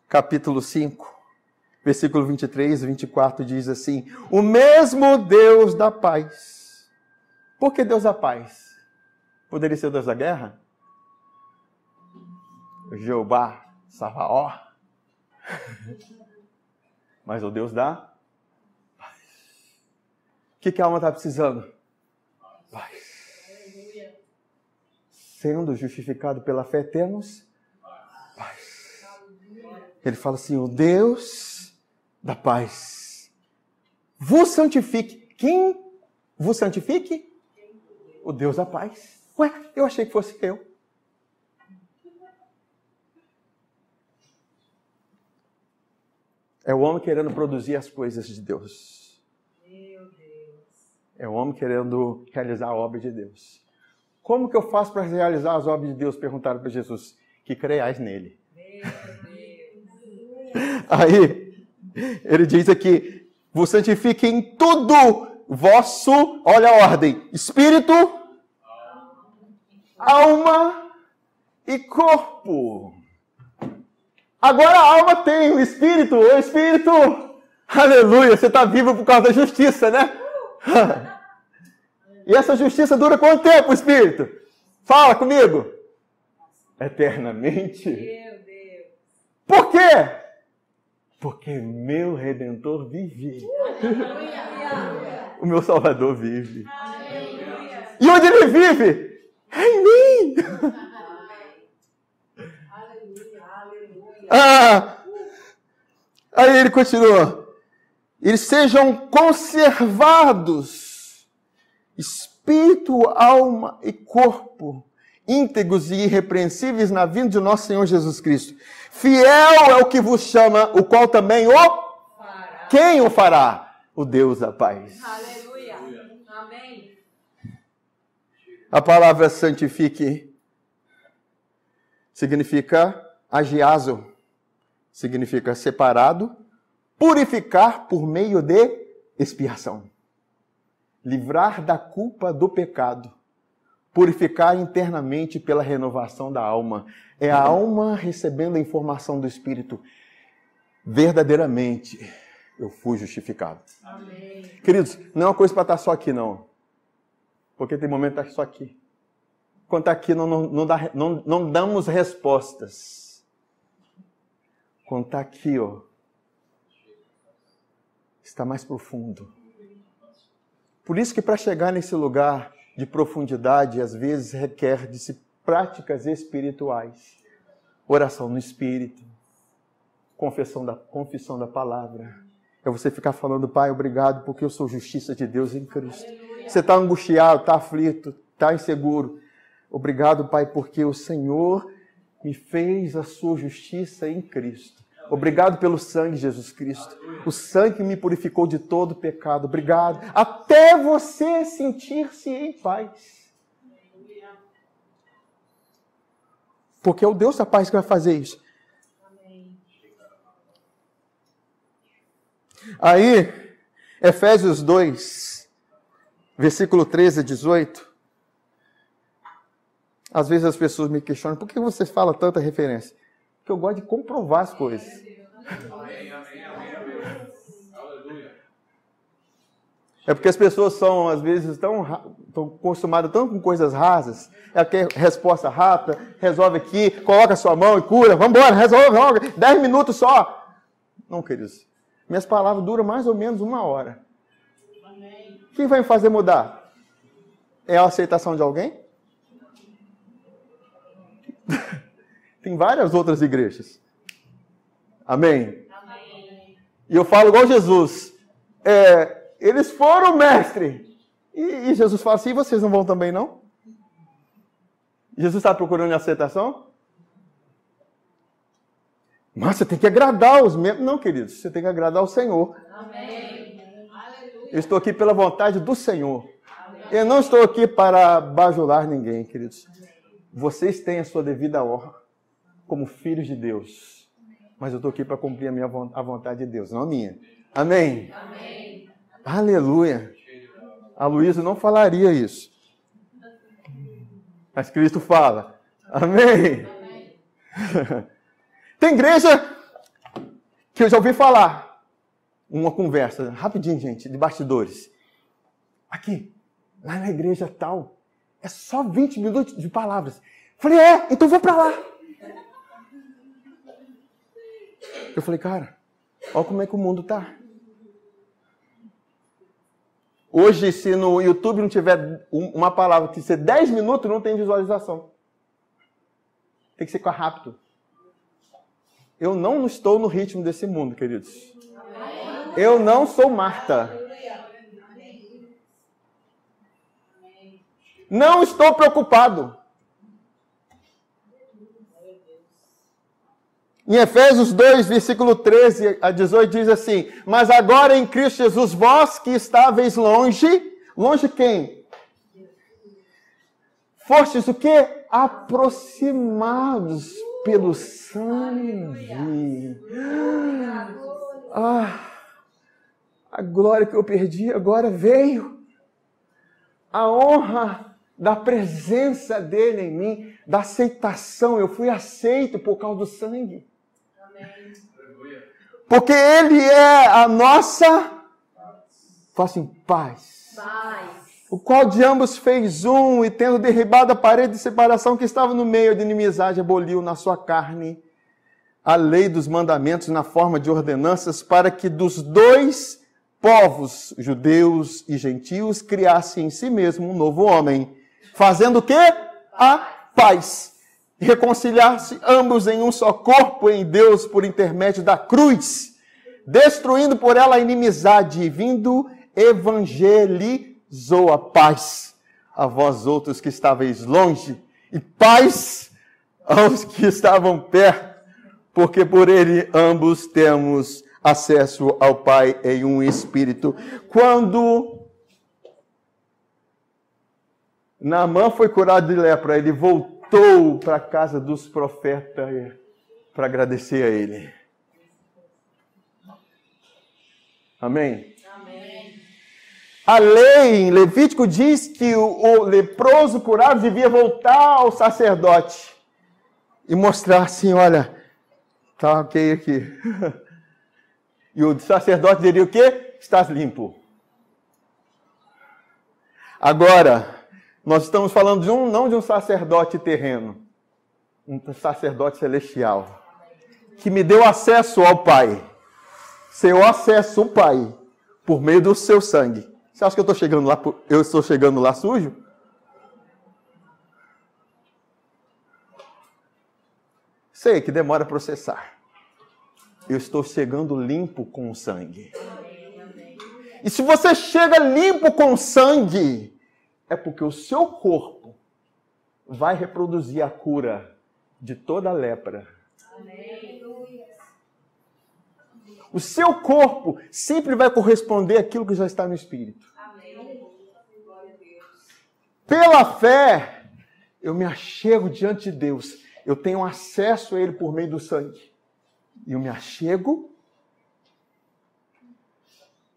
capítulo 5, versículo 23 e 24, diz assim, o mesmo Deus da paz. Por que Deus da paz? Poderia ser o Deus da guerra? Jeová, Sabaó. Mas o Deus da paz. O que a alma está precisando? Paz. Sendo justificado pela fé, temos paz. Ele fala assim, o Deus da paz vos santifique. Quem vos santifique? O Deus da paz. Ué, eu achei que fosse eu. É o homem querendo produzir as coisas de Deus. Meu Deus. É o homem querendo realizar a obra de Deus. Como que eu faço para realizar as obras de Deus? Perguntaram para Jesus. Que creiais nele. Aí, ele diz aqui, vos santifiquem em tudo vosso, olha a ordem, espírito, alma e corpo. Agora a alma tem o espírito, aleluia, você está vivo por causa da justiça, né? E essa justiça dura quanto tempo, espírito? Fala comigo. Eternamente. Meu Deus. Por quê? Porque meu Redentor vive. O meu Salvador vive. Aleluia. E onde ele vive? É em mim. Aí ele continua. Eles sejam conservados, espírito, alma e corpo, íntegros e irrepreensíveis na vinda de nosso Senhor Jesus Cristo. Fiel é o que vos chama, o qual também o fará. Quem o fará? O Deus da paz. Aleluia. Amém. A palavra santifique significa agiazo, significa separado, purificar por meio de expiação. Livrar da culpa do pecado. Purificar internamente pela renovação da alma. É a alma recebendo a informação do Espírito. Verdadeiramente, eu fui justificado. Amém. Queridos, não é uma coisa para estar só aqui, não. Porque tem momento que está só aqui. Quando está aqui, não damos respostas. Quando está aqui, ó, está mais profundo. Por isso que para chegar nesse lugar de profundidade, às vezes requer de práticas espirituais. Oração no Espírito, confissão da palavra. É você ficar falando, Pai, obrigado porque eu sou justiça de Deus em Cristo. Você está angustiado, está aflito, está inseguro. Obrigado, Pai, porque o Senhor me fez a sua justiça em Cristo. Obrigado pelo sangue de Jesus Cristo. O sangue me purificou de todo pecado. Obrigado. Até você sentir-se em paz. Porque é o Deus da paz que vai fazer isso. Aí, Efésios 2, versículo 13 a 18. Às vezes as pessoas me questionam, por que você fala tanta referência? Porque eu gosto de comprovar as coisas. Amém, amém, amém, amém. Aleluia. É porque as pessoas são, às vezes, tão acostumadas tanto com coisas rasas. Ela quer resposta rápida, resolve aqui, coloca a sua mão e cura. Vamos embora, resolve logo, 10 minutos só. Não, queridos. Minhas palavras duram mais ou menos 1 hora. Quem vai me fazer mudar? É a aceitação de alguém? Tem várias outras igrejas. Amém? Amém. E eu falo igual Jesus. Eles foram, mestre. E Jesus fala assim, e vocês não vão também, não? Jesus está procurando aceitação? Mas você tem que agradar os membros. Não, queridos, você tem que agradar o Senhor. Amém. Aleluia. Eu estou aqui pela vontade do Senhor. Eu não estou aqui para bajular ninguém, queridos. Vocês têm a sua devida honra como filhos de Deus. Mas eu estou aqui para cumprir a vontade de Deus, não a minha. Amém? Amém. Aleluia. A Luísa não falaria isso. Mas Cristo fala. Amém? Amém. Tem igreja que eu já ouvi falar. Uma conversa, rapidinho, gente, de bastidores. Aqui, lá na igreja tal, é só 20 minutos de palavras. Falei, então vou para lá. Eu falei, cara, olha como é que o mundo tá. Hoje, se no YouTube não tiver uma palavra que ser 10 minutos, não tem visualização. Tem que ser rápido. Eu não estou no ritmo desse mundo, queridos. Eu não sou Marta. Não estou preocupado. Em Efésios 2, versículo 13 a 18, diz assim, mas agora em Cristo Jesus, vós que estáveis longe, longe quem? Fostes o quê? Aproximados pelo sangue. A glória que eu perdi agora veio. A honra da presença dele em mim, da aceitação. Eu fui aceito por causa do sangue. Amém. Porque ele é a nossa, faça em paz. Paz. O qual de ambos fez um, e tendo derribado a parede de separação que estava no meio de inimizade, aboliu na sua carne a lei dos mandamentos na forma de ordenanças, para que dos dois povos, judeus e gentios, criasse em si mesmo um novo homem, fazendo o quê? A paz. Reconciliar-se ambos em um só corpo em Deus por intermédio da cruz, destruindo por ela a inimizade, e vindo evangelizou a paz a vós outros que estáveis longe, e paz aos que estavam perto, porque por ele ambos temos acesso ao Pai em um Espírito. Quando Naamã foi curado de lepra, ele voltou voltou para a casa dos profetas para agradecer a ele. Amém? Amém. A lei em Levítico diz que o leproso curado devia voltar ao sacerdote e mostrar assim, olha, tá ok aqui. E o sacerdote diria o quê? Estás limpo. Agora, nós estamos falando não de um sacerdote terreno, um sacerdote celestial, que me deu acesso ao Pai. Seu acesso ao Pai, por meio do seu sangue. Você acha que eu estou chegando lá sujo? Sei que demora a processar. Eu estou chegando limpo com o sangue. E se você chega limpo com o sangue, é porque o seu corpo vai reproduzir a cura de toda a lepra. O seu corpo sempre vai corresponder àquilo que já está no Espírito. Pela fé, eu me achego diante de Deus. Eu tenho acesso a Ele por meio do sangue. E eu me achego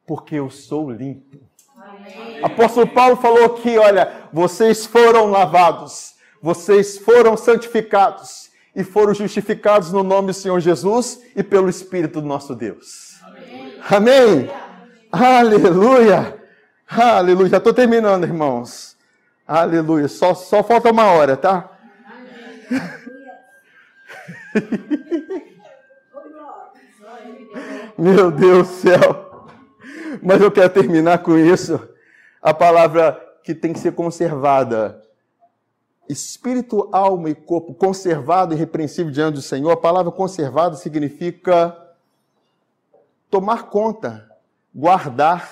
porque eu sou limpo. Amém. Apóstolo Paulo falou aqui, olha, vocês foram lavados, vocês foram santificados e foram justificados no nome do Senhor Jesus e pelo Espírito do nosso Deus. Amém? Amém? Aleluia! Aleluia! Já estou terminando, irmãos. Aleluia! Só falta 1 hora, tá? Meu Deus do céu! Mas eu quero terminar com isso. A palavra que tem que ser conservada. Espírito, alma e corpo conservado e irrepreensível diante do Senhor. A palavra conservado significa tomar conta, guardar.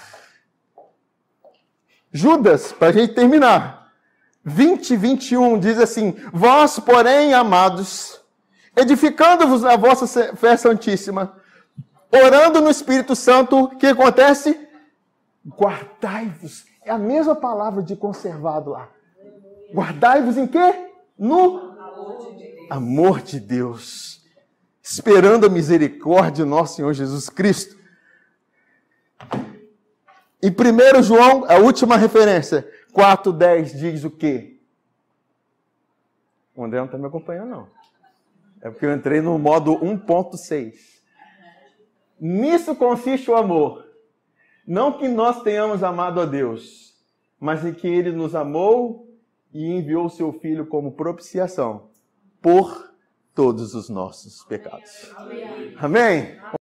Judas, para a gente terminar, 20:21 diz assim: vós, porém, amados, edificando-vos na vossa fé santíssima, orando no Espírito Santo, o que acontece? Guardai-vos. É a mesma palavra de conservado lá. Guardai-vos em quê? No amor de Deus. Esperando a misericórdia do nosso Senhor Jesus Cristo. Em 1 João, a última referência, 4:10 diz o quê? O André não está me acompanhando, não. É porque eu entrei no modo 1.6. Nisso consiste o amor. Não que nós tenhamos amado a Deus, mas em que Ele nos amou e enviou o seu Filho como propiciação por todos os nossos pecados. Amém? Amém?